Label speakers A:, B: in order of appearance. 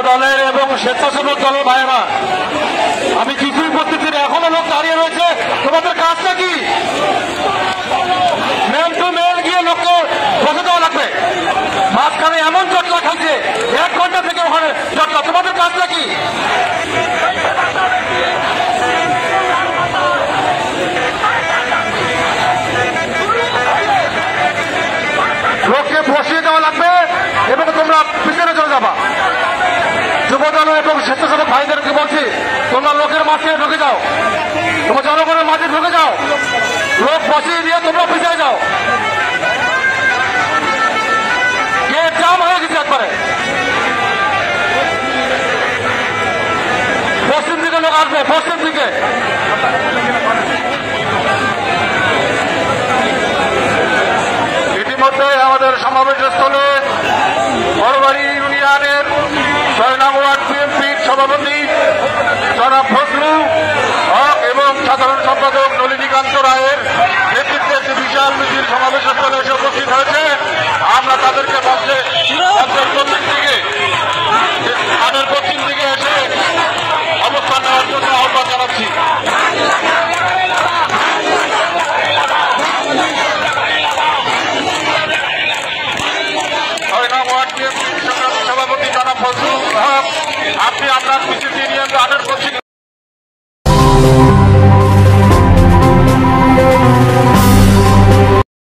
A: দলের এবং স্বেচ্ছাসেবক দলের ভাইয়েরা, আমি কিছুই করতেছি না, এখনো লোক দাঁড়িয়ে রয়েছে। তোমাদের কাজটা কি? ম্যান টু ম্যান গিয়ে লোককে বসে দেওয়া লাগবে। মাঝখানে এমন জটলা খাইছে, 1 ঘন্টা থেকে ওখানে জটলা। তোমাদের কাজটা কি? লোককে বসিয়ে দেওয়া লাগবে এবং তোমরা পিছনে চলে যাবা। যুবদল এবং স্বেচ্ছাসেবক ভাইদেরকে বলছি, তোমরা লোকের মাঝে ঢুকে যাও, তোমরা জনগণের মাঝে ঢুকে যাও, লোক বসিয়ে দিয়ে তোমরা পিছিয়ে যাও। গেট জাম হয়ে গেছে একবারে। পশ্চিম দিকে লোক আসবে, পশ্চিম দিকে। ইতিমধ্যে আমাদের সমাবেশ স্থলে